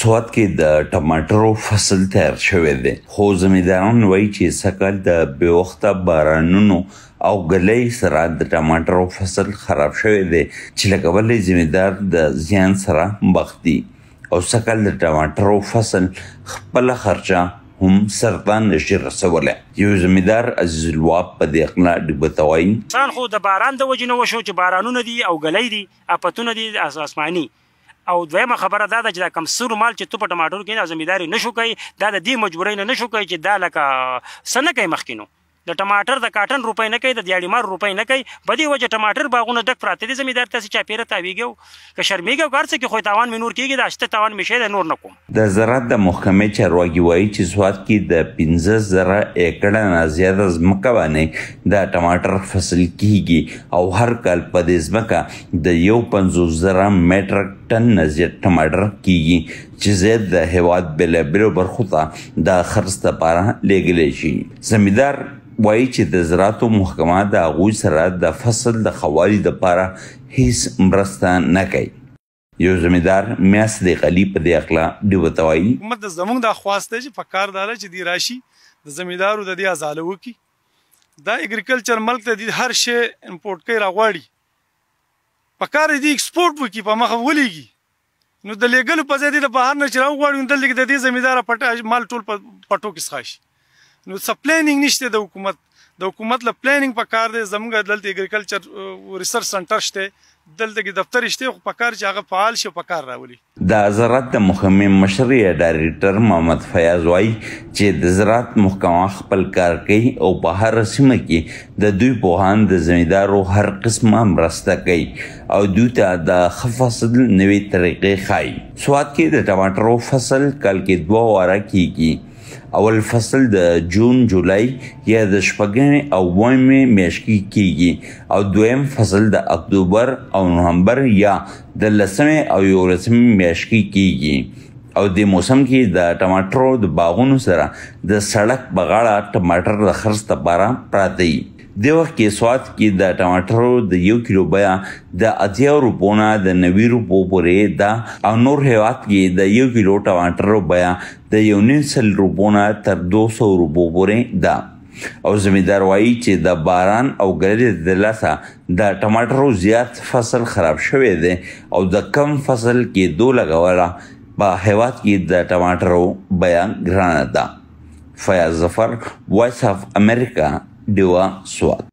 سوات کې د ټماټرو فصل تیار شوی دی، خو زمینداران وایي چې سږکال د بې وخته بارانونو او ګلۍ سره د ټماټرو فصل خراب شوی دی چې له کبله زمیندار د زیان سره مخ دي او سږکال د ټماټرو فصل خپله خرچه هم سرطان نشي رسولی. یو زمیندار عزیز الوهاب په دې اقلا ډیبته وایي نقصان خو د باران د وجې نه وشو چې بارانونه دي او ګلۍ دي، افتونه دي آسماني. او دویمه خبره دا ده چې دا کم سور مال چې تو په ټماټرو کې زمینداري نشو کوي، دا د دې مجبورۍ نه نشو کوي چې دا لکه څه نه کوي مخکې نو د ټماټر د کاټن روپۍ نه کوي، د دیاړي مار روپۍ نه کوي. په دې وجه ټماټر باغونه ډک پراته دي، زمیندار تاسې چاپېره تاویږي او که شرمېږي او که هر څه کې خو تاوان مې نور کېږي، دا شته تاوان مې شی دی نور نه کوم. د زراعت د محکمې چارواکي وایي چې سوات کې د 15,000 ایکړه نه زیاته ځمکه باندې د ټماټر فصل کیږي او هر کال په دې ځمکه د 51,000 میټرک ټن نه زیات ټماټر کیږي چې زیات د هېواد بېلابېلو برخو ته د خرڅ لپاره لیږلی شي. زمیندار وایي چې د زراعتو محکمه د هغوی سره د فصل د ښه والي دپاره هیڅ مرسته نه کوي. یو زمیندار میاشت د غلي په دې اقلا ډیوته وایي حکومت زموږ دا خواست دی چې پکار دا ده چې دې راشي د زمیندارو د دې ازاله وکړي، دا اګریکلچر ملک ته دې هر شی امپورټ کوي راغواړي، پکار دې ایکسپورټ وکړي، په مخه ولیږي. نو د لیږلو په ځای دې د بهر نه چې راوغواړي نو دلته کې د دې زمینداره مال ټول په پټو کې څښا شي. نو څه پلانینګ نشته د حکومت له پلانینګ پکار دی. زموږ دلته اګریکلچر ریسرچ سنټر شته، دلته کې دفتر شته، خو پکار چې هغه فعال شي او پکار راولي. د زراعت د محکمې مشر یا ډایرکټر محمد فیاض وایي چې د زراعت محکمه خپل کار کوي او په هر سیمه کې د دوی پوهان د زمیندارو هر قسمه مرسته کوي او دوی ته د ښه فصل نوې طریقې ښایي. سوات کې د ټماټرو فصل کال کې 2 واره کیږي. اول فصل د جون جولای یا د شپږمې او اوومې میاشت کې کیږي او دویم فصل د اکتوبر او نومبر یا د 10مې او 11مې میاشت کې کیږي او د موسم کې د ټماټرو د باغونو سره د سړک په غاړه ټماټر د خرڅ لپاره پراته دي. د وخت کې سوات کې د ټماټرو د 1 کیلو بیه د 80 روپو نه د 90 روپو پورې ده او نور هېواد کې د 1 کیلو ټماټرو بیه د 1.5 روپو نه تر 200 روپو پورې ده. او زمیندار وایي چې د باران او ګلۍ د لاسه د ټماټرو زیات فصل خراب شوی دی او د کم فصل کېدو لګوله په هېواد کې د ټماټرو بیه ګرانه ده. فیاض ظفر، وایس آف امریکا، ډیوا، سوات.